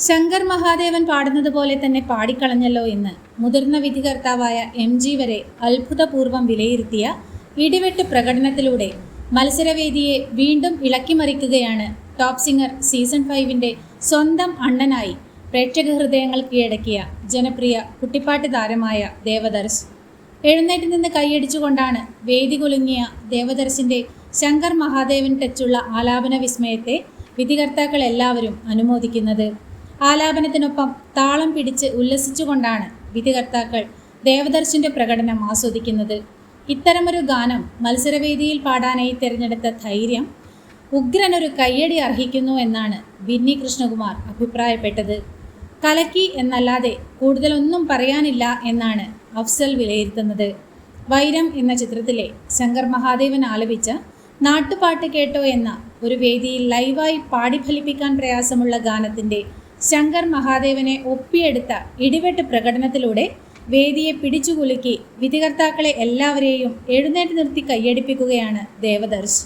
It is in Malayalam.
ശങ്കർ മഹാദേവൻ പാടുന്നത് പോലെ തന്നെ പാടിക്കളഞ്ഞല്ലോ എന്ന് മുതിർന്ന വിധികർത്താവായ MG വരെ അത്ഭുതപൂർവ്വം വിലയിരുത്തിയ ഇടിവെട്ട് പ്രകടനത്തിലൂടെ മത്സരവേദിയെ വീണ്ടും ഇളക്കിമറിക്കുകയാണ് ടോപ്പ് സിംഗർ സീസൺ 5-ന്റെ സ്വന്തം അണ്ണനായി പ്രേക്ഷക ഹൃദയങ്ങൾ കീഴടക്കിയ ജനപ്രിയ കുട്ടിപ്പാട്ട് താരമായ ദേവദർശ്. എഴുന്നേറ്റ് നിന്ന് കൈയടിച്ചുകൊണ്ടാണ് വേദി കുലുങ്ങിയ ദേവദർശിൻ്റെ ശങ്കർ മഹാദേവൻ ടച്ചുള്ള ആലാപന വിസ്മയത്തെ വിധികർത്താക്കൾ എല്ലാവരും അനുമോദിക്കുന്നത്. ആലാപനത്തിനൊപ്പം താളം പിടിച്ച് ഉല്ലസിച്ചുകൊണ്ടാണ് വിധികർത്താക്കൾ ദേവദർശിൻ്റെ പ്രകടനം ആസ്വദിക്കുന്നത്. ഇത്തരമൊരു ഗാനം മത്സരവേദിയിൽ പാടാനായി തിരഞ്ഞെടുത്ത ധൈര്യം ഉഗ്രനൊരു കയ്യടി അർഹിക്കുന്നു എന്നാണ് ബിന്നി കൃഷ്ണകുമാർ അഭിപ്രായപ്പെട്ടത്. കലക്കി എന്നല്ലാതെ കൂടുതലൊന്നും പറയാനില്ല എന്നാണ് അഫ്സൽ വിലയിരുത്തുന്നത്. വൈരം എന്ന ചിത്രത്തിലെ ശങ്കർ മഹാദേവൻ ആലപിച്ച നാട്ടുപാട്ട് കേട്ടോ എന്ന ഒരു വേദിയിൽ ലൈവായി പാടിഫലിപ്പിക്കാൻ പ്രയാസമുള്ള ഗാനത്തിൻ്റെ ശങ്കർ മഹാദേവനെ ഒപ്പിയെടുത്ത ഇടിവെട്ട് പ്രകടനത്തിലൂടെ വേദിയെ പിടിച്ചുകുലുക്കി വിധികർത്താക്കളെ എല്ലാവരെയും എഴുന്നേറ്റ് നിർത്തി കയ്യടിപ്പിക്കുകയാണ് ദേവദർശ്.